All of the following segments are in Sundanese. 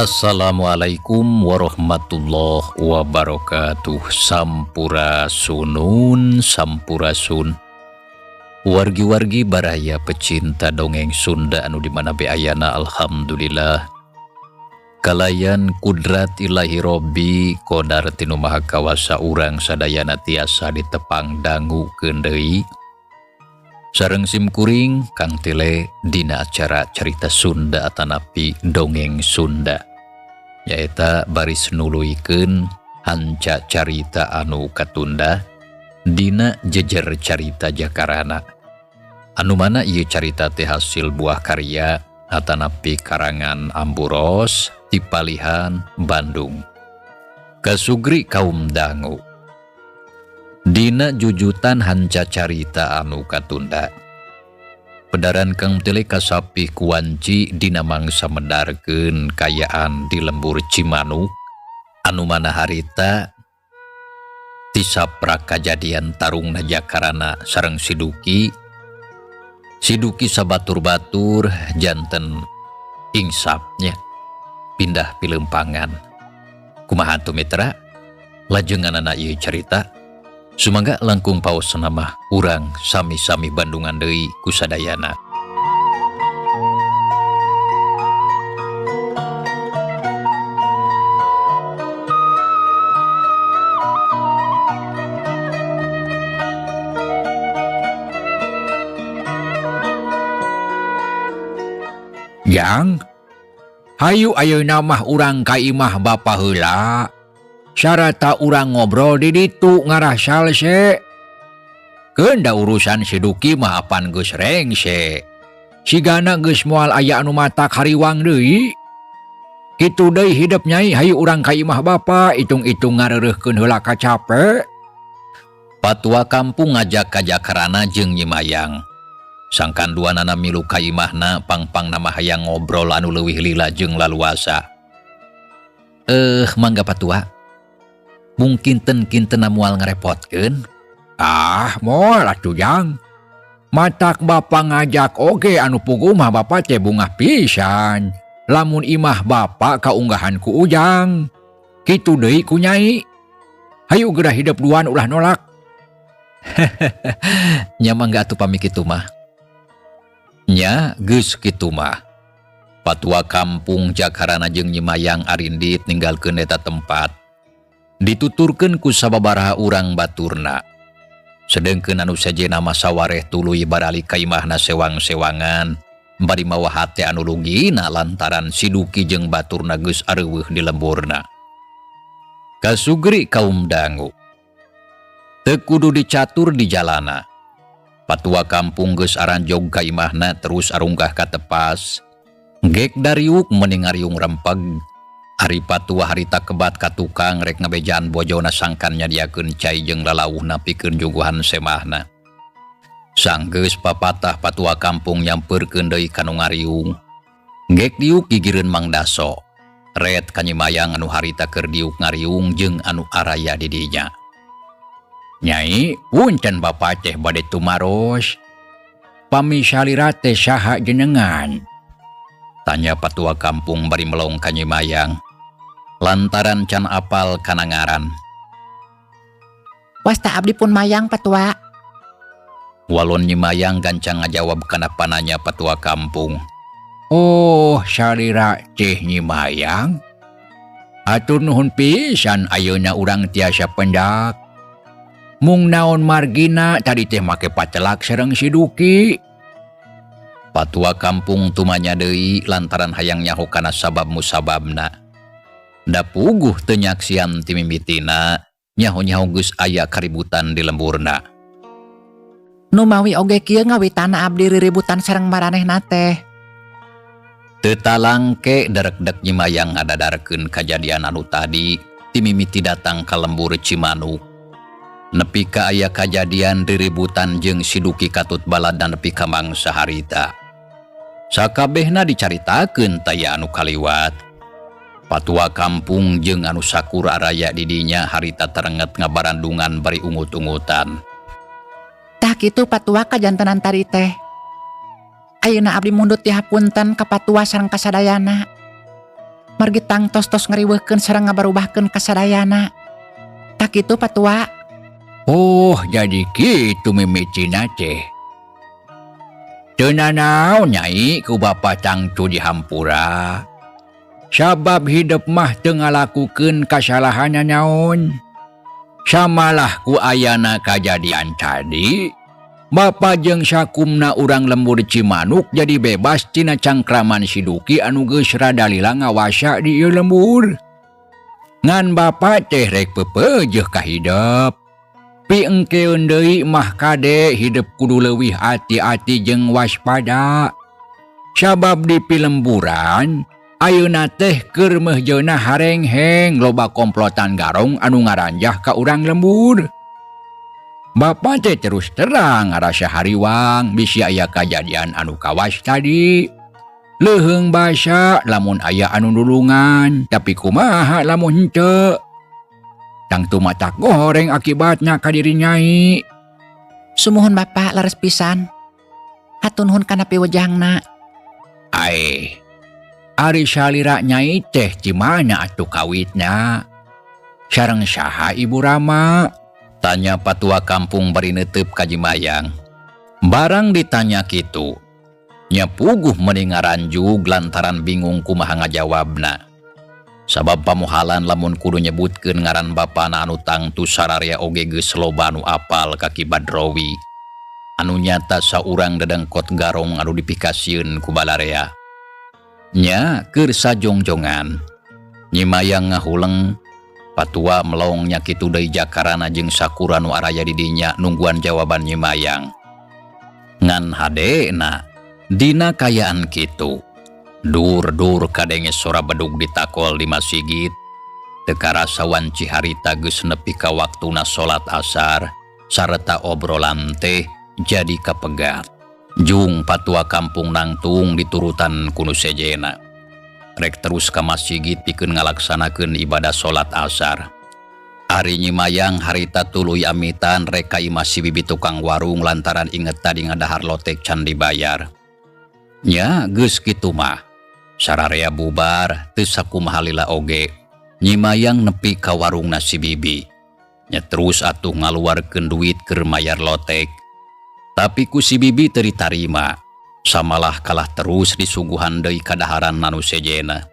Assalamualaikum warahmatullahi wabarakatuh. Sampurasun wargi-wargi baraya pecinta dongeng Sunda anu dimana beayana. Alhamdulillah kalayan kudrat ilahi Robbi qadar tinu maha kawasa urang sadayana tiasa ditepang dangu deui sareng simkuring Kang Tile dina acara carita Sunda atanapi dongeng Sunda nyaeta baris nuluykeun hanca carita anu katunda dina jejer carita Jakarana anu mana ieu carita teh hasil buah karya atanapi karangan Amburos ti Palihan Bandung kasugri kaum dangu. Dina jujutan hanca carita anu katunda pedaran Kang Tile kasapi kuanci dina mangsa mendarkeun kayaan di lembur Cimanuk anu mana harita tisaprak kajadian tarungna Jakarana sareng Siduki sabatur-batur janten ingsapnya pindah pilempangan kumaha tu mitra lajenganana ieu carita sumangga langkung paosna mah urang sami-sami Bandungan deui kusadayana. Yang hayu ayeuna mah urang ka imah bapa heula syarata urang ngobrol di ditu ngarah salse keunda urusan Siduki mah apan geus rengse sigana geus moal aya anu matak hariwang deui kitu deui hidup nyai hayu urang ka imah bapa itung-itung ngareureuhkeun heula kacape. Patua kampung ngajak ka Jakarana jeung Nyimayang sangkan duanana milu ka imahna pangpang nama hayang ngobrol anu leuwih lila jeung laluasa. Mangga patua mungkin kinten moal ngarepotkeun. Moal atuh Jang. Matak bapa ngajak oge anu puguh mah bapa teh bungah pisan. Lamun imah bapa kaunggahan ku Ujang. Kitu deui ku nyai. Hayu geura hidup duan ulah nolak. Nya mangga atuh pami kitu mah. Nya geus kitu mah. Patua kampung Jakarana jeung Nyimayang arindit ninggalkeun eta tempat. Dituturkeun ku sababaraha urang baturna sedengkeun anu sajena mah sawareh tuluy barali ka imahna sewang-sewangan bari mawa hate anu lugina lantaran Siduki jeung baturna geus areuweuh di lemburna. Kasugri kaum dangu teu kudu dicatur di jalana. Patua kampung geus aranjog ka imahna terus arunggah ka tepas gek dariuk mending ariung rempeg. Ari patua harita kebat ka tukang rek ngabejaan bojona sangkan nyadiakeun cai jeung lalauhna pikeun juguhan semahna. Sanggeus papatah patua kampung nyampeurkeun deui ka nu ngariung. Gek diuk gigireun Mang Daso. Ret ka Nyimayang anu harita keur diuk ngariung jeung anu araya di dinya. Nyai, punten bapa teh bade tumaros. Pami salira teh saha jenengan? Tanya patua kampung bari melong ka Nyimayang lantaran can apal kana ngaran. Wasta abdi pun Mayang patua. Walon Nyimayang gancang ngajawab kana pananya patua kampung. Salira teh Nyimayang. Atur nuhun pisan ayeuna urang tiasa pendak. Mung naon margina tadi teh make patelak sareng Siduki. Patua kampung tumanya deui lantaran hayang nyaho kana sabab musababna. Da puguh teu nyaksian ti mimitina nyaho-nyaho geus aya kaributan di lemburna. Nu mawi oge kieu ngawitana abdi riributan sareng maranehna teh. Teu talangke derek-dek Nyimayang ngadadarkeun kajadian anu tadi ti mimiti datang ka lembur Cimanuk. Nepi ka aya kajadian riributan jeung Siduki katut balad dan nepi ka mangsa harita. Sakabehna dicaritakeun taya anu kaliwat. Patua kampung jeung anu sakur araya di dinya harita terenget ngabarandungan bari ungut-ungutan. Tah kitu patua kajantenan tari teh. Ayeuna abdi mundut ti hapunten ka patua sareng kasadayana. margi tangtos-tos ngeriweuhkeun sareng ngabarubahkeun kasadayana. Tak kitu patua. Oh, jadi kitu mimicina teh. Teu nanaon nyai ku bapa tangtu di hampura. Sabab hidup mah teu ngalakukeun kasalahan naon. Samalah ku ayana kajadian tadi. Bapa jeung sakumna urang lembur Cimanuk jadi bebas tina cangkraman si Duki anu geus radalila ngawasa di ieu lembur. Ngan bapa teh rek pepeujeuh ka hidup. Pi engkeun deui mah kade hidup kudu leuwih ati-ati jeung waspada. Sabab di pilemburan ayeuna teh keur meuhjeuna harengheng loba komplotan garong anu ngaranjah ka urang lembur. Bapa teh terus terang ngarasa hariwang bisi aya kajadian anu kawas tadi. Leuheung basa lamun aya anu nulungan, tapi kumaha lamun henteu. Tangtu matak goreng akibatna ka diri nyai. Sumuhun Bapak laras pisan. Hatur nuhun kana piwejangna. Ai, ari salira nyai teh cimana atuh kawitna? Sareng saha Ibu Rama? Tanya patua kampung bari neuteup ka Jimayang. Barang ditanya kitu, nya puguh meuning ngaranjug lantaran bingung kumaha ngajawabna. Sabab pamuhalan lamun kudu nyebutkeun ngaran bapana anu tangtu sararea oge geus loba anu apal kaki Badrowi. Anu nyata saurang dadengkot garong anu dipikasieun ku balarea. Nya keur sajongjongan, Nyimayang ngahuleng. Patua melong nya kitu deui jakarana jeung sakura nu araya di dinya nungguan jawaban Nyimayang. Ngan hadena dina kayaan kitu. Dur kadenge sora bedug ditakol di masjid. Teu karasa wanci harita geus nepi ka waktuna salat asar sareta obrolan teh jadi kapegat. Jung patua kampung nangtung diturutan ku nu sejena. Rek terus ka masjid pikeun ngalaksanakeun ibadah salat asar. Ari Nyimayang harita tuluy amitan rek ka imah si bibi tukang warung lantaran inget tadi ngadahar lotek can dibayar. Nya geus kitu mah. Sararea bubar teu sakumaha lila oge. Nyimayang nepi ka warungna si bibi. Nya terus atuh ngaluarkeun duit keur mayar lotek. Tapi ku si bibi teu ditarima. Samalah kalah terus disuguhan deui kadaharan nanu sejena.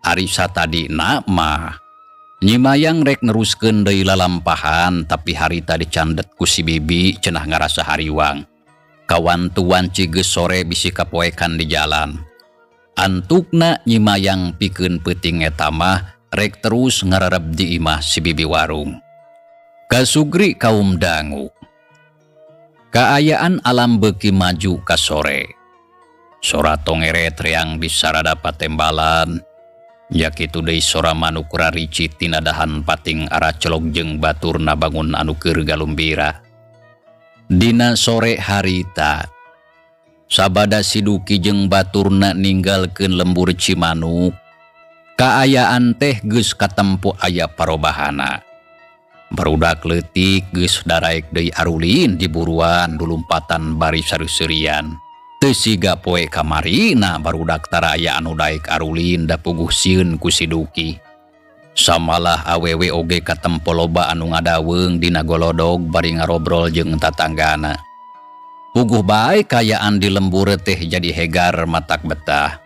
Ari satadina mah Nyimayang rek neruskeun deui lalampahan tapi harita dicandet ku si bibi cenah ngarasa hariwang. Kawantuan ci geus sore bisi kapoekan di jalan. Antukna Nyimayang pikeun peuting eta mah rek terus ngarareb di imah si bibi warung. Kasugri kaum dangu. Kaayaan alam beuki maju ka sore. Sora tongeret reang disarada patembalan. Ya kitu deui sora manuk raricit tina dahan pating aracelok jeung baturna bangun anu keur galumbira. Dina sore harita sabada si Duki jeung baturna ninggalkeun lembur Cimanuk. Kaayaan teh geus katempo aya parobahana. Barudak leutik geus daraek deui arulin di buruan dulumpatan bari sareuseurean. Teu siga poe kamarina barudak taraya anu daek arulin da puguh sieun ku si Duki. Samalah awewe oge katempo loba anu ngadaweung dina golodog bari ngarobrol jeung tatanggana. Puguh bae kayaan di lembur teh jadi hegar matak betah.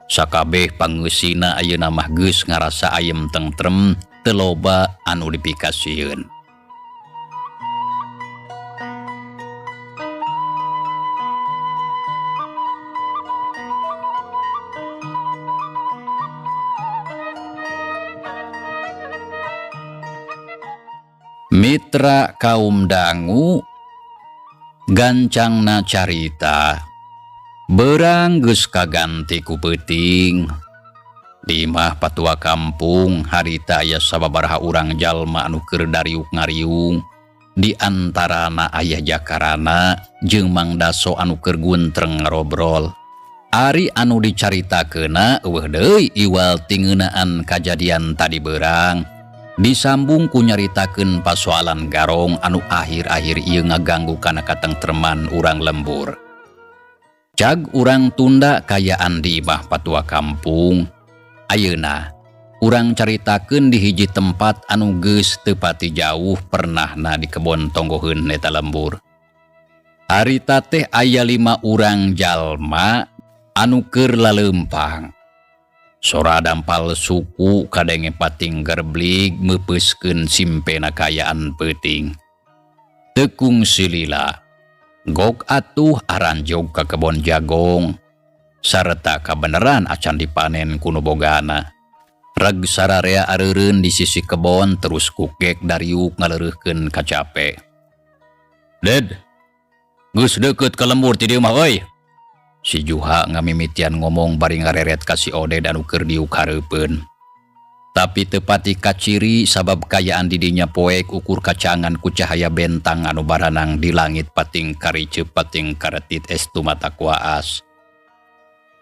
Sakabeh pangeusina ayeuna mah geus ngarasa ayem tentrem. Teu loba anu dipikasieun. Mitra kaum dangu gancangna carita beurang geus kaganti ku peuting. Di imah patua kampung harita aya sababaraha urang jalma anu keur dariuk ngariung. Di antarana aya jakarana jeung Mang Daso anu keur guntreng ngarobrol. Ari anu dicaritakeuna eueuh deui iwal tingeunaan kajadian tadi beurang. Disambung ku nyaritakeun pasoalan garong anu akhir-akhir ieu ngaganggu kana katengtreman urang lembur. Cag urang tunda kayaan di imah patua kampung. Ayeuna urang caritakeun di hiji tempat anu geus teu pati jauh pernahna di kebon tonggoheun eta lembur. Harita teh aya 5 urang jalma anu keur laleumpang. Sora dampal suku kadenge pating gerblig meupeskeun simpena kayaan peuting. Tekung silila gok atuh aranjog ka kebon jagong sarta kabeneran acan dipanen kuno bogana. Reg sararea areureun di sisi kebon terus kukek dariuk ngaleureukkeun ka cape. Ded, geus deukeut ka lembur ti dieu mah euy. Si Juha ngamimitian ngomong bari ngareret ka si Oded anu keur diuk hareupeun. Tapi teu pati kaciri sabab kayaan di dinya poek ukur kacangan ku cahaya bentang anu baranang di langit pating kariceup pating karetit estu mata kuaas.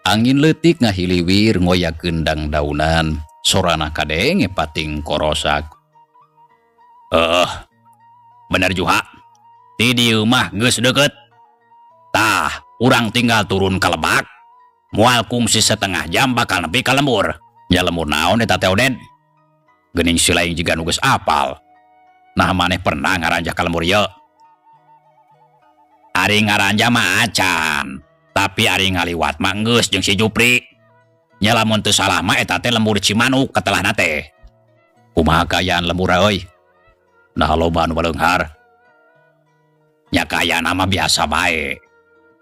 Angin leutik ngahiliwir ngoyakeun dangdaunan, sorana kadenge pating korosak. Bener Juha. Ti dieu mah geus deukeut. Tah, urang tinggal turun ka Lebak. Moal kungsi setengah jam bakal nepi ka lembur. Nya lembur naon eta teh Oded? Geuning si laing jiga nu geus apal. Nah maneh pernah ngaranjah ka lembur ieu? Ari ngaranjah mah acan, tapi ari ngaliwat mah geus jeung si Jupri. Nya lamun teu salah mah eta teh lembur Cimanuk katelahna teh. Kumaha kayaan lembur euy? Nah loba anu baleunghar. Nya kayana mah biasa bae.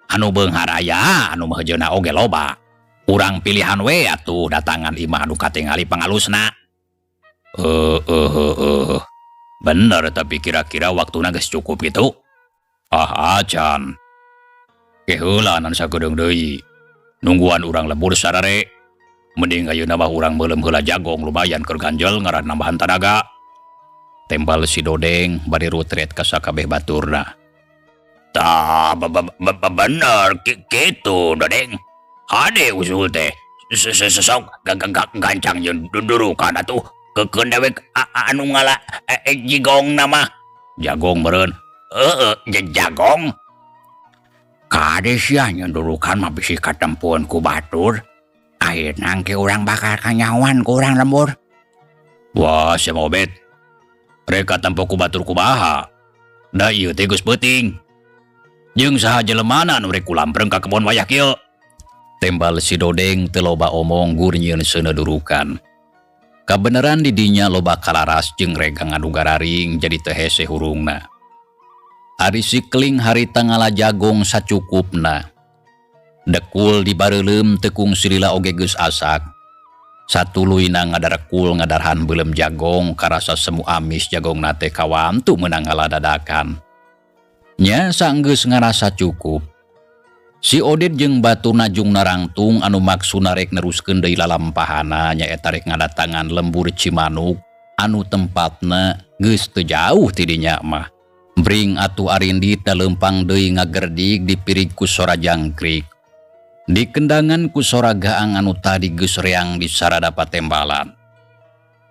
Anu beunghar aya, anu meujeuna oge loba. Urang pilihan we atuh datangan imah anu katingali pangalusna. Bener tapi kira-kira waktuna geus cukup gitu. Acan. Keheula nan sagedeung deui. Nungguan urang lembur sarare. Mending ayeuna mah urang meuleum heula jagong lumayan keur ganjel ngaran nambahan tanaga. Tembal si Dodeng bari rutret ka sakabeh baturna. Tah, bener gitu Dodeng. Hade usul teh. Sok gancang jeung dudurukan atuh kekeun dewek anu ngala jigong nama. Jagong meureun. Jagong. Kade sia nyendurukan mah bisi katempuan ku batur. Ayeuna engke urang bakal kanyawan ku urang lembur. Wah, sia mah Obed. Rek katempo ku batur kumaha? Da ieu teh geus peuting. Jeung saha jelemana anu rek kulampreng ka kebon wayah kieu? Tembal si Dodeng teu loba omong gurnyeun seunedurukan. Kabeneran di dinya loba kalaras jeung regang anu gararing jadi teu hese hurungna. Ari sikling harita ngala jagong sacukupna. Dekul di bareuleum tekung silila oge geus asak. Satuluyna ngadarekul ngadarhan beuleum jagong karasa semu amis jagong nate kawantu meunang ngala dadakan. Nya sanggeus ngarasa cukup. Si Oded jeung baturna jung narangtung anu maksudna rek neruskeun deui lalampahana nyaeta rek ngadatangan lembur Cimanuk anu tempatna geus teu jauh ti dinya mah. Bring atuh arindi taleumpang deui ngagerdig di pirig ku sora jangkrik. Di kendangan ku sora gaang anu tadi geus reang di sarada patembalan.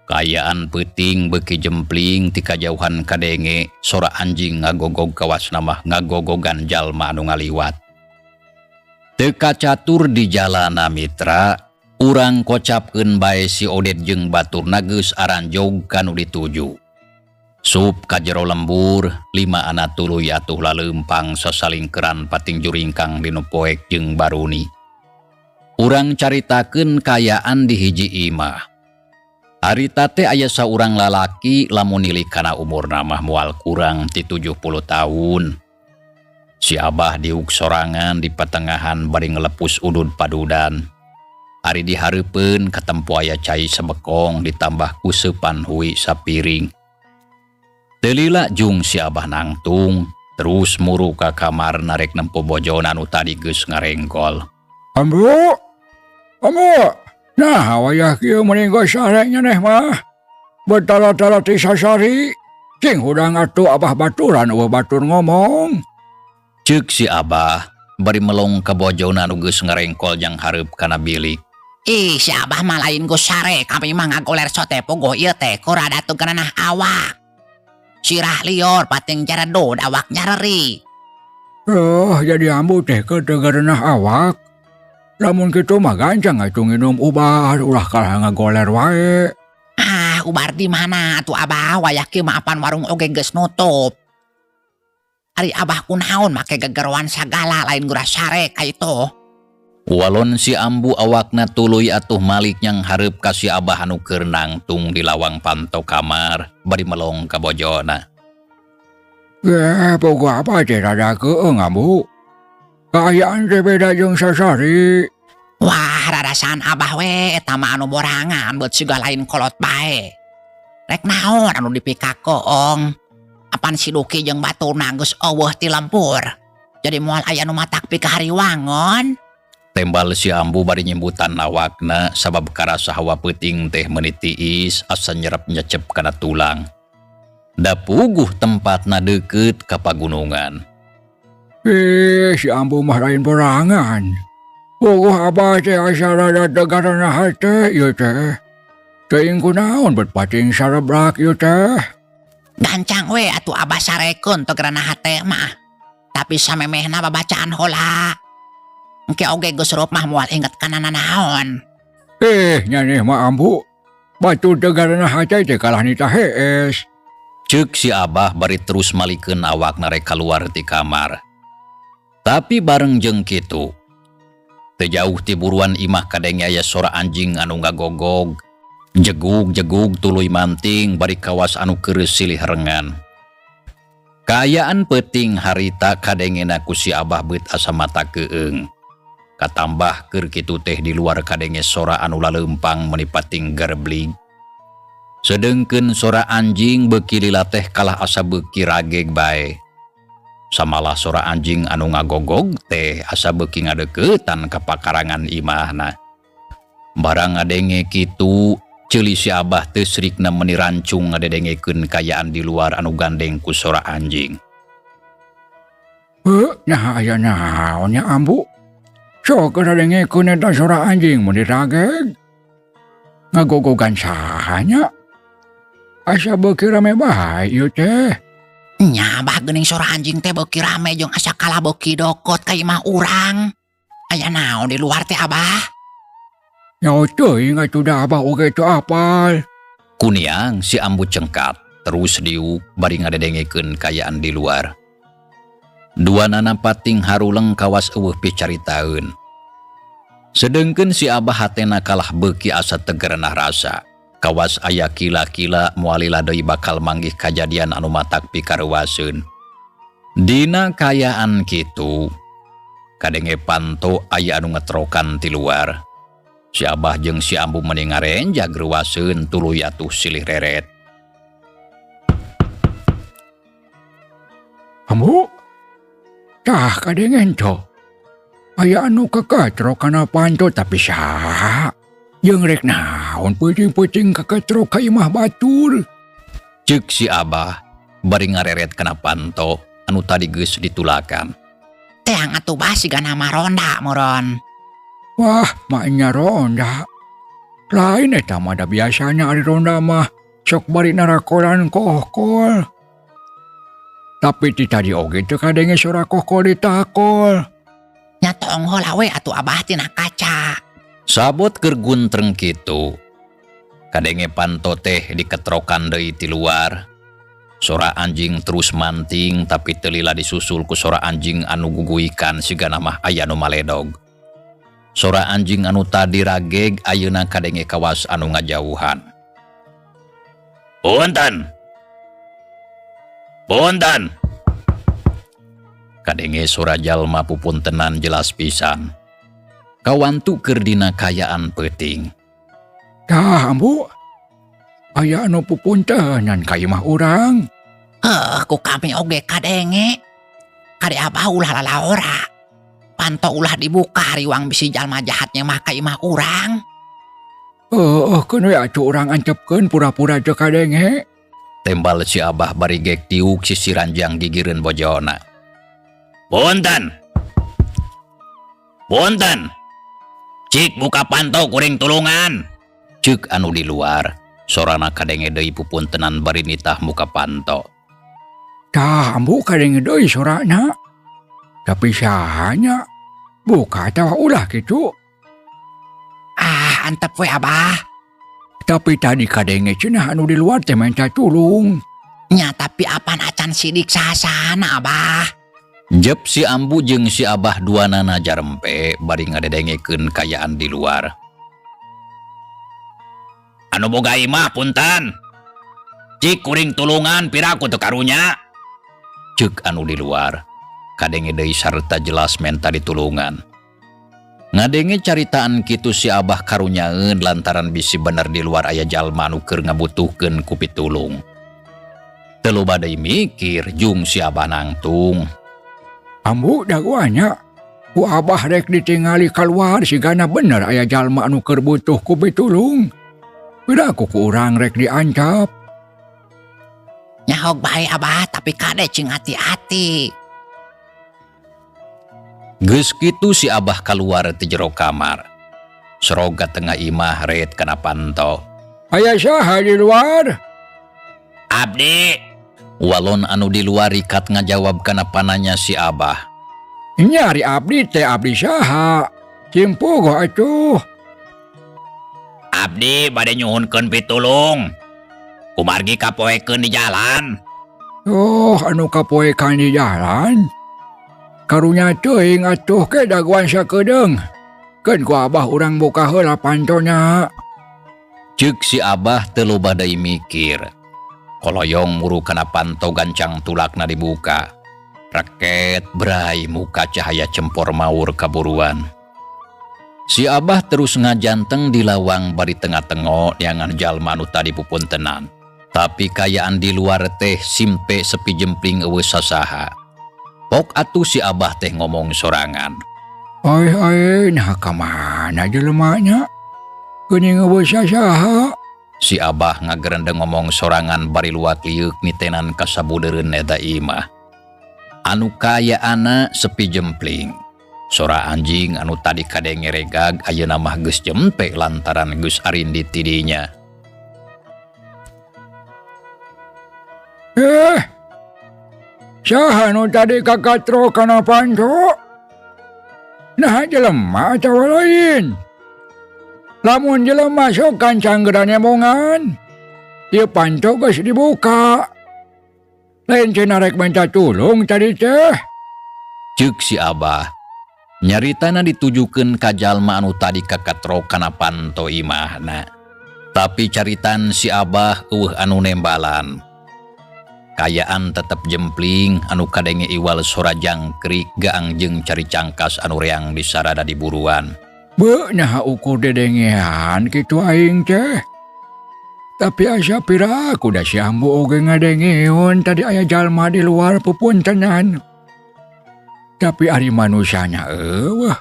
Kayaan peuting beuki jempling ti kajauhan kadenge sora anjing ngagogog kawasna mah ngagogogan jalma anu ngaliwat. Teu kacatur di jalana mitra, urang kocapkeun bae si Oded jeung baturna geus aranjog kanu dituju. Sup ka jero lembur, 5 anak tuluy atuh laleumpang sasalingkeran pating juringkang dinu poek jeung baruni. Urang caritakeun kayaan di hiji imah. Harita teh aya saurang lalaki lamun nilik kana umurna mah moal kurang ti 70 tahun. Si Abah diuk sorangan di patengahan bari ngelepus udud padudan. Ari dihareupeun katempo aya cai sebekong ditambah ku seupan hui sapiring. Teu lila jung si Abah nangtung terus muru ka kamar narek nempo bojona anu tadi geus ngarengkol. Ambu. Nah, wayah kieu meninggal sarenya neh mah. Betala-tala ti sasari. Cing hudang atuh Abah baturan eueuh batur ngomong. Ceuk si Abah bari melong ka bojona anu geus ngarengkol jang hareup kana bilik. Ih, si Abah mah lain ku sare, kami mah ngagoler sote pogoh ieu teh ku rada teu kenanah awak. Sirah lior pating jaredod awak nyareri. Jadi ambu teh ketegarenah awak. Lamun kitu mah gancang atuh nginum ubar ulah kalah ngagoler wae. Ubar di mana atuh Abah? Wayaki maapan warung oge geus nutup. Ari Abah kunaon make gegeruan sagala lain gura sare ka itu. Walon si Ambu awakna tuluy atuh Malik yang hareup ka si Abah anu keur nangtung di lawang panto kamar bari melong ka bojona. Pogo apa teh rada keung Ambu. Kaayaan teh beda jeung sasari. Wah, rarasan Abah we eta mah anu borangan beut siga lain kolot bae. Rek naon anu dipikak koong? Apan si Duki jeung baturna geus eueuh ti lempur. Jadi moal aya nu matak pika hariwangon. Tembal si Ambu bari nyembutan awakna sabab karasa hawa peuting teh meuni tiis asa nyerep nyecep kana tulang. Da puguh tempatna deukeut ka pagunungan. Si Ambu mah lain borangan. Pogo apa teh asa rada degarana hate ieu teh. Teuing kunaon bet pating sarebrak ieu teh. Gancang we atuh Abah sarekeun teu gerana hate mah. Tapi samemehna babacaan heula. Engke oge geus rup mah moal inget kana nanaon. Nyaneh mah Ambu. Batu degarana hate teh kalah nita hees. Ceuk si Abah bari terus malikeun awakna rek kaluar ti kamar. Tapi bareng jeung kitu, teu jauh ti buruan imah kadenge aya sora anjing anu ngagogog. Jegug-jegug tuluy manting bari kawas anu keureuh silih rengan. Kaayaan peuting harita kadengena ku si Abah beut asa mata keung. Katambah keur kitu teh di luar kadenge sora anu laleumpang meuni pating gerblig. Sedengkeun sora anjing beuki lila teh kalah asa beuki rageg bae. Samalah sora anjing anu ngagogog teh asa beuki ngadeuketan ka pakarangan imahna. Barang ngadenge kitu, ceuli si Abah teu srikna meuni rancung ngadedengekeun kayaan di luar anu gandeng ku sora anjing. Nah aya naon nya Ambu? Sok ngadedengekeun eta sora anjing mun dirageg. Ngagogogan saha nya? Asa beuki rame bae ieu teh. Nya Abah geuning sora anjing teh beuki rame jeung asa kalah beuki dokot ka imah urang. Aya naon di luar teh Abah? Nyaho teuing atuh da Abah oge teu apal. Kuniang si Ambu cengkat terus diuk bari ngadedengekeun kayaan di luar. Duanana pating haruleng kawas eueuh picaritaeun. Sedengkeun si Abah hatena kalah beuki asa teu gerenah rasa. Kawas aya kila-kila moalila deui bakal manggih kajadian anu matak pikareuaseun. Dina kayaan kitu, kadenge panto aya anu ngetrokan ti luar. Si Abah jeung si Ambu meuni ngarenjag reuaseun tuluy atuh silih reret. Ambu? Tah kadengen to. Aya anu kakatro kana panto tapi saha? Jeung rek naon peuting-peuting kakatro ka imah batur. Ceuk si Abah bari ngareret kana panto anu tadi geus ditulakan. Teang atuh Bah siga nama ronda muron. Wah, maknya ronda. Lain eta mah da biasanya ari ronda mah sok bari narakolan kohkol. Tapi ti tadi oge teu kadenge sora kohkol ditakol. Nya tong heula we atuh Abah tina kaca. Sabot keur guntreng kitu, kadenge panto teh diketrokan deui ti luar. Sora anjing terus manting tapi teu lila disusul ku sora anjing anu guguikan sigana mah aya nu maledog. Sora anjing anu tadi rageg ayeuna kadenge kawas anu ngajauhan. Punten! Punten! Kadenge sora jalma pupuntenan jelas pisan. Kawantu keur dina kayaan peuting. Tah Ambu, aya anu pupuntenan ka imah urang. Ku kami oge kadenge. Kade Abah ulah lalaora. Panto ulah dibuka hariwang bisi jalma jahatnya mah ka imah urang. Keun we atuh urang ancepkeun pura-pura teu kadenge. Tembal si Abah bari gek tiuk sisi ranjang gigireun bojona. Punten! Punten! Cik buka panto kuring tulungan. Ceuk anu di luar, sorana kadenge deui pupuntenan bari nitah muka panto. Tah Ambu kadenge deui sorana. Tapi sahanya buka tawa ulah kitu. antep we Abah. Tapi tadi kadenge cenah anu di luar teh minta tulung. Nya tapi apan acan sidik sasana Abah. Jep si Ambu jeung si Abah duanana jarempe bari ngadedengekeun kayaan di luar. Anu boga imah punten. Cik kuring tulungan piraku teu karunya. Ceuk anu di luar. Kadenge deui sarta jelas menta ditulungan. Ngadenge caritaan kitu si Abah karunyaeun lantaran bisi bener di luar aya jalma anu keur ngabutuhkeun ku pitulung. Teu loba deui mikir jung si Abah nangtung. Ambu daguanya, ku Abah rek ditingali keluar sigana bener aya jalma anu keur butuh ku pitulung. Piraku ku urang rek diancap. Nyahog bae Abah tapi kade cing hati-hati. Geus kitu si Abah kaluar ti jero kamar. Soroga tengah imah ret kana panto. Aya saha di luar? Abdi. Walon anu di luar ikat ngajawab kana pananya si Abah. Nyari abdi teh abdi saha? Simpugo atuh. Abdi bade nyuhunkeun pitulung. Kumargi kapoekeun di jalan. Oh, anu kapoekan di jalan. Karunya teuing atuh ke daguan sakedeung. Keun ku Abah urang buka heula pantonya. Ceuk si Abah teu loba deui mikir. Koloyong muru kana panto gancang tulakna dibuka. Raket berai muka cahaya cempor maur kaburuan. Si Abah terus ngajanteng di lawang bari tengah-tengo yangan jalma anu tadi pupuntenan. Tapi kayaan di luar teh simpe sepi jempling eueuh sasaha. Pok atuh si Abah teh ngomong sorangan. Ai, nah kamana jelemanya? Geuning eueuh sasaha? Si Abah ngagerendeng ngomong sorangan bari luak liuk nitenan kasabudeureun eta imah. Anu kayaana sepi jempling. Sora anjing anu tadi kadenge regag ayeuna mah geus jempe lantaran geus arindit ti dinya. Saha nu tadi kakatro kana panto? Nah jelema atawa lain? Lamun jelema sok kancang geran emongan. Ieu panto geus dibuka. Lain cenah rek minta tulung tadi teh. Ceuk si Abah. Nyaritana ditujukeun ka jalma anu tadi kakatro kana panto imahna. Tapi caritan si Abah eueuh anu nembalan. Kayaan tetep jempling anu kadenge iwal sora jangkrik gaang jeung cari cangkas anu reang disarada di buruan. Beuh nah ukur dedengean kitu aing teh. Tapi asa piraku da si Ambu oge ngadengeun tadi aya jalma di luar pupuntenan. Tapi ari manusana eueuh.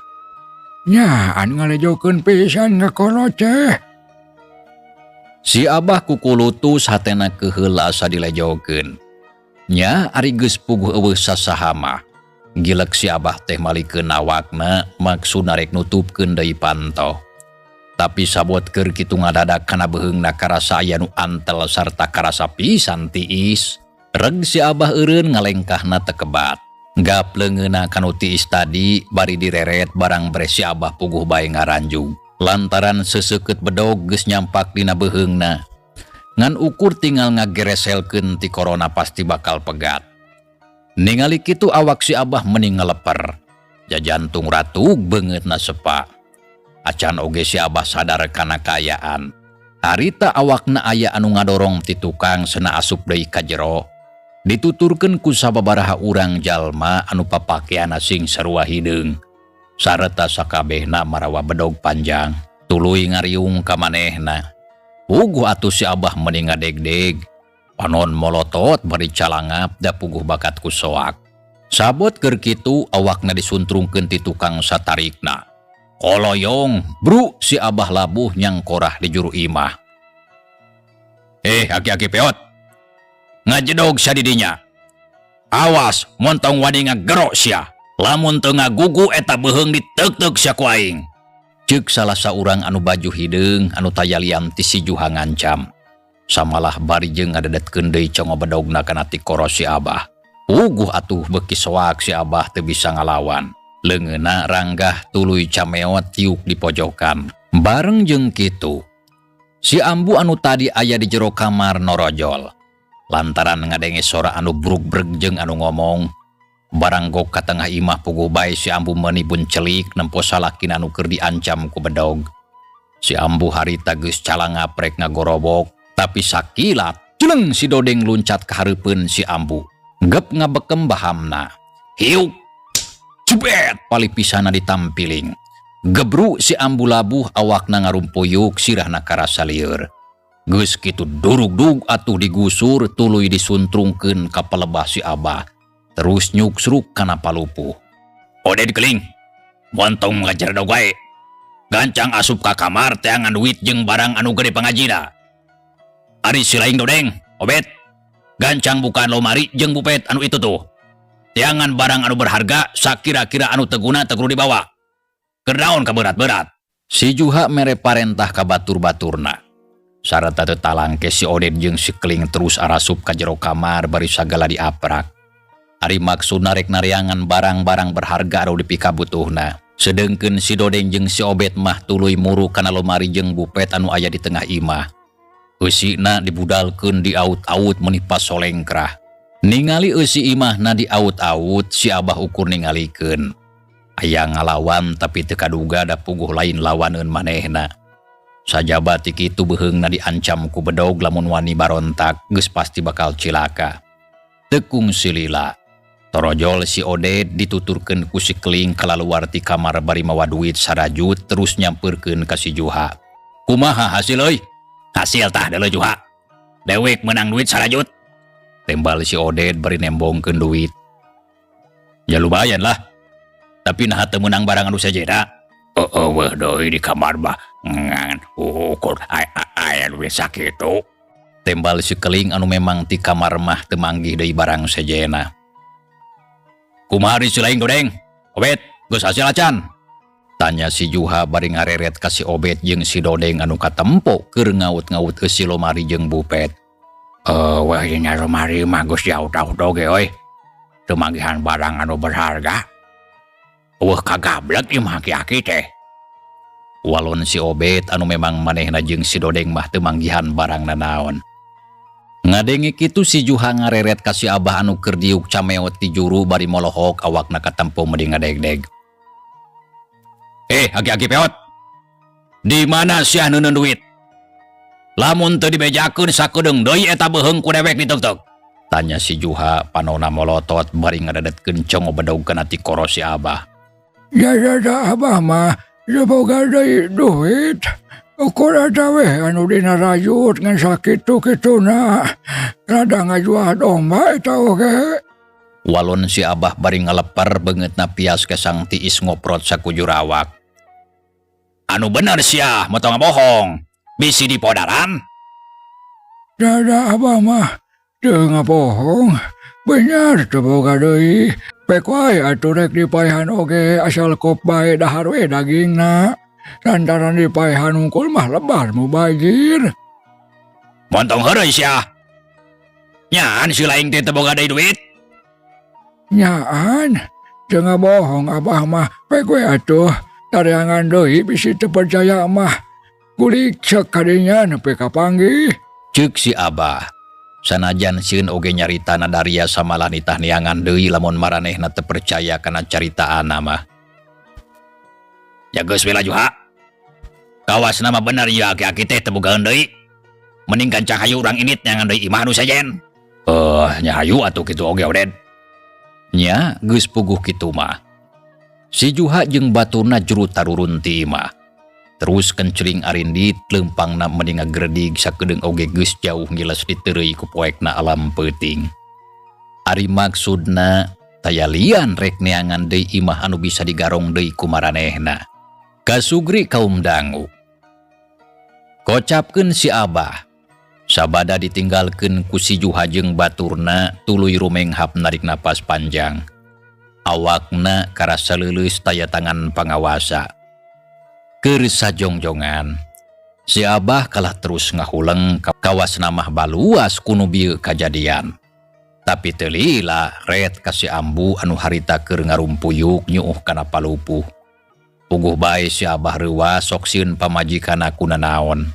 Nyaan ngalejokeun pisan ngakolot teh. Si Abah kukulutus hatena keheula asa dilejokeun. Nya ari geus puguh eueuh sasaha mah. Gilek si Abah teh malikeun awakna maksudna rek nutupkeun deui panto. Tapi sabot keur kitu ngadadak kana beheungna karasa aya nu antel sarta karasa pisan tiis. Reg si Abah eureun ngalengkahna teu kebat. Gapleungeuna kanu tiis tadi bari direret barang beres si Abah puguh bae ngaranjung. Lantaran seseukeut bedog geus nyampak dina beheungna. Ngan ukur tinggal ngagereselkeun ti corona pasti bakal pegat. Ningali kitu awak si Abah mending ngeleper. Jajantung ratug beungeutna sepa. Acan oge si Abah sadar kana kayaan. Harita awakna aya anu ngadorong ti tukang sena asup deui ka jero. Dituturkeun ku sababaraha urang jalma anu papakeana sing sarua hideung. Sareta sakabehna marawa bedog panjang. Tuluy ngariung ka manehna. Puguh atuh si Abah mending ngadegdeg. Panon molotot bari calangap da puguh bakat ku soak. Sabot keur kitu awakna disuntrungkeun ti tukang satarikna. Koloyong, bru si Abah labuh nyangkorah di juru imah. Aki-aki peot. Ngajedog sia di dinya. Awas, montong wani ngagero sia. Lamun teu ngagugu eta beheung diteuk-teuk sia ku aing. Ceuk salah saurang anu baju hideung anu tayalian ti si Juha ngancam. Samalah bari jeung ngadedetkeun deui congo bedogna kana ti koro si Abah. Puguh atuh beuki soak si Abah teu bisa ngalawan. Leungeunna ranggah tuluy cameot tiuk di pojokan. Bareng jeung kitu, si Ambu anu tadi aya di jero kamar norojol. Lantaran ngadenge sora anu brug-breg jeung anu ngomong, barang gok ka tengah imah puguh bae si Ambu menibun celik nempo salakina anu keur diancam ku bedog. Si Ambu harita geus calang ngaprek ngagorobok, tapi sakilat celeng si Dodeng luncat ka hareupeun si Ambu. Gep ngabekem bahamna. Hiuk! Cebet! Palipisana ditampiling. Gebru si Ambu labuh awakna ngarumpuyuk sirahna karasa lieur. Geus kitu durug-dug atuh digusur tuluy disuntrungkeun ka palebah si Abah. Terus nyuksruk kana palupuh. Ode dikeling. Montong ngajar dog wae. Gancang asup ka kamar teangan duit jeung barang anu gede pangajina. Ari silaing Dodeng, Obet. Gancang bukaan lomari jeung bupet anu itu tuh. Teangan barang anu berharga sakira-kira anu teguna teguru dibawa. Keur naon ka berat-berat. Si Juha mere parentah ka batur-baturna. Sarata teu talangke si Oded jeung si Keling terus arasup ka jero kamar bari sagala diaprak. Ari maksudna rek nareangan barang-barang berharga anu dipikabutuhna. Sedengkeun si Dodeng jeung si Obed mah tuluy muru kana lomari jeung bupet anu aya di tengah imah. Eusina dibudalkeun di aut-aut meuni pas solengkrah. Ningali eusi imahna di aut-aut si Abah ukur ningalikeun. Aya ngalawan tapi teu kaduga da puguh lain lawaneun manehna. Sajaba ti kitu beheungna diancam ku bedog lamun wani barontak geus pasti bakal cilaka. Tekung silila. Torojol si Oded dituturkeun ku si Keling kalaluar ti kamar bari mawa duit sarajut terus nyampeurkeun ka si Juha. Kumaha hasil euy? Hasil tah deuleu Juha. Dewek menang duit sarajut. Tembal si Oded bari nembongkeun duit. Ya lumayan lah. Tapi nah teu menang barang anu sajeda. Weh doi di kamar bah. Ngan ukur aya duit sakitu. Tembal si Keling anu memang ti kamar mah teu manggih deui barang sajena. Kumaha di silaing Dodeng? Obed, geus hasil acan? Tanya si Juha bari ngareret ka si Obed jeung si Dodeng anu katempo keur ngaut-ngaut eusi lomari jeung bupet. Wah nya lomari mah geus diaut-aut oge euy. Teu manggihan barang anu berharga. Wah kagablek ieu mah aki-aki teh. Walon si Obed anu memang manehna jeung si Dodeng mah teu manggihan barang nanaon. Ngadenge kitu si Juha ngareret ka si Abah anu keur diuk cameot ti juru bari molohok awakna katempo meudi ngadeg-deg. Aki-aki peot. Di mana sia neuneun duit? Lamun teu dibejakeun sakedeung deui eta beheung ku dewek diteuk-teuk. Tanya si Juha panona molotot bari ngadadetkeun congo bedogkeun ati koro si Abah. Ya Abah mah boga deui duit. Ukur ada weh anu dina rajut ngan sakitu-kituna. Rada ngajual domba eta oge. Walon si Abah bari ngalepar beungeutna pias ke sang tiis ngoprot sakujur awak. Anu bener sia, motong bohong. Bisi dipodaran? Dada Abah mah teu ngabohong. Bener teu boga deui. Pek wae atuh rek dipaehan oge asal kop bae dahar we dagingna. Lantaran dipaehan unggul mah lebar mubajir. Montong heureuy sia. Nyaan si laing teh teu boga deui duit? Nyaan, teu ngabohong Abah mah. Pek we atuh tareangan deui bisi teu percaya mah. Kulik ceuk kadinya nepi kapanggih. Ceuk si Abah. Sanajan sieun oge nyaritana Daria samalah nitah neangan deui lamun maranehna teu percaya kana caritaanna mah. Ya geus we lah Juha. Kawasna mah bener ieu aki-aki teh teu bogaeun deui. Mending gancang hayu urang init nyangan deui imah nu sajen. Nya hayu atuh kitu oge Oded. Nya geus puguh kitu mah. Si Juha jeung baturna juru tarurun ti imah. Terus kenceling arindit leumpangna meuni ngagredig sakedeung oge geus jauh ngiles diteureuy ku poekna alam peuting. Ari maksudna taya lian rek neangan deui imah anu bisa digarong deui ku maranehna. Kasugri kaum dangu. Kocapkeun si Abah. Sabada ditinggalkeun ku si Juha jeung baturna tuluy rumenghap narik napas panjang. Awakna karasa leuleus taya tangan pangawasa. Keur sajongjongan. Si Abah kalah terus ngahuleng kawasna mah baluas kuno bieu kajadian. Tapi teu lila ret ka si Ambu anu harita keur ngarumpuyuk nyuuh kana palupuh. Puguh bae si Abah reuas sok sieun pamajikan aku nanaon.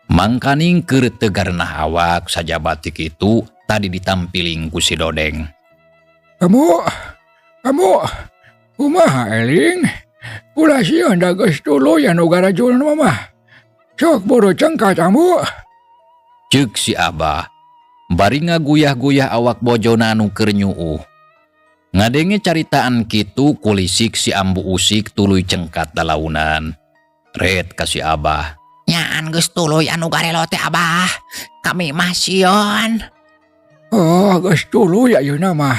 Mangkaning keur tegarna awak sajabat kitu tadi ditampiling ku si Dodeng. Kamu, kumaha eling? Ulah sieun da geus tuluy anu garajul mah. Sok buru cengkat kamu. Ceuk si Abah. Bari ngaguyah-guyah awak bojona anu keur nyuuh. Ngadenge caritaan kitu kulisik si Ambu Usik tuluy cengkat dalaunan. Red ka si Abah. Nyaan geus tuluy anu garelo teh Abah. Kami mah sieun. Oh, geus tuluy ayeuna mah.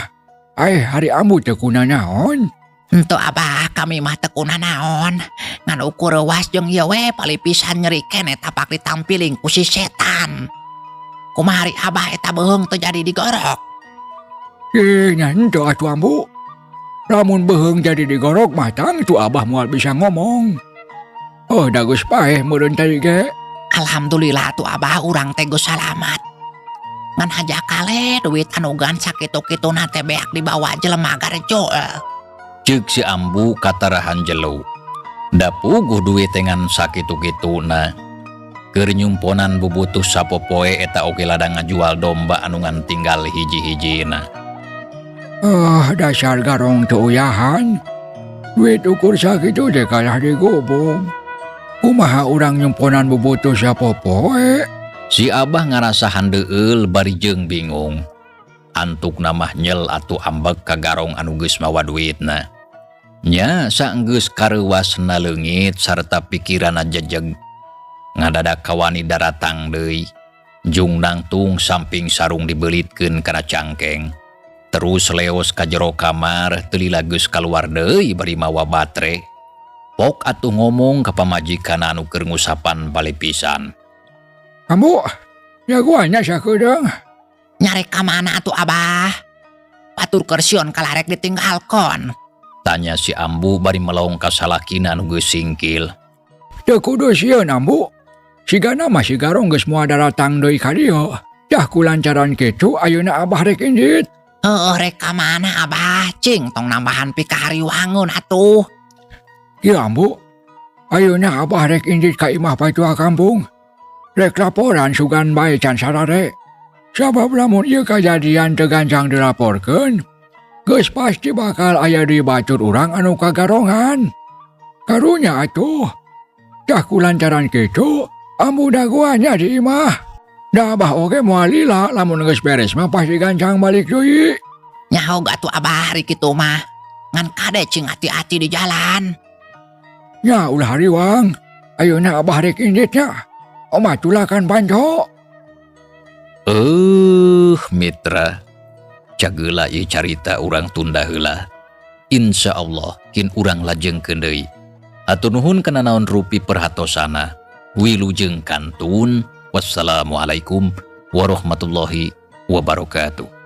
Hari ambu teu kuna naon. Henteu Abah, kami mah teu kuna naon. Ngan ukur reuas jeung ieu we pali pisan nyeri keneh tapak ditampiling ku si setan. Kumaha ari Abah eta beheung teu jadi digorok. Nya henteu atuh ambu. Lamun beheung jadi digorok mah tang tu Abah moal bisa ngomong. Oh, da geus paeh meureun tadi ge. Alhamdulillah tuh Abah urang teh geus salamat. Ngan haja kale duit anu gan sakitu-kituna teh beak dibawa jelema garjo. Ceuk si Ambu katarahan jeleu. Da puguh duit tengan sakitu-kituna. Keur nyumponan bubutuh sapopoe eta oge lada ngajual domba anu ngan tinggal hiji-hijina. Dasar garong teu uyahan. Duit ukur sakitu teh kalah digobong. Kumaha urang nyumponan bubutuh sapopoe? Si Abah ngarasa handeueul bari jeung bingung. Antukna mah nyel atuh ambek ka garong anu geus mawa duitna. Nya saenggeus kareuwasna leungit sarta pikiranna jejeg. Ngadadak kawani daratang deui. Jung nangtung samping sarung dibeulitkeun kana cangkeng. Terus leos ka jero kamar teu lila geus kaluar deui bari mawa batre. Pok atuh ngomong ka pamajikan anu keur ngusapan bale pisan. Kamu, jagoannya sakeudang. Nyari ka mana atuh Abah? Batur keur sieun kalarek ditinggalkon. Tanya si Ambu bari melong ka salakina anu geus singkil. Teu kudu sieun ambu. Sigana mah si garong geus moal daratang deui ka dieu. Dah kulancaran kitu ayeuna Abah rek indit. Heuh rek ka mana Abah? Cing tong nambahan pikahari wangun atuh. Ieu ambu. Ayeuna Abah rek indit ka imah patua kampung. Rek laporan sugan bae can sarare. Sabab lamun ieu kajadian teu gancang dilaporkeun, geus pasti bakal aya di batur urang anu kagarongan. Karunya atuh. Dah kulancaran kitu, ambu dagoanya di imah. Da Abah oge moal lila lamun geus beres mah pasti gancang balik deui. Nyaho atuh Abah ari kitu mah. Ngan kade cing hati-hati di jalan. Nya ulah hariwang. Ayeuna Abah rek indit nya. Omah tulakan panco. Mitra. Cageula ieu carita urang tunda heula. Insyaallah kin urang lajengkeun deui. Hatur nuhun kana naon rupi perhatosana. Wilujeng kantun. Wassalamualaikum warahmatullahi wabarakatuh.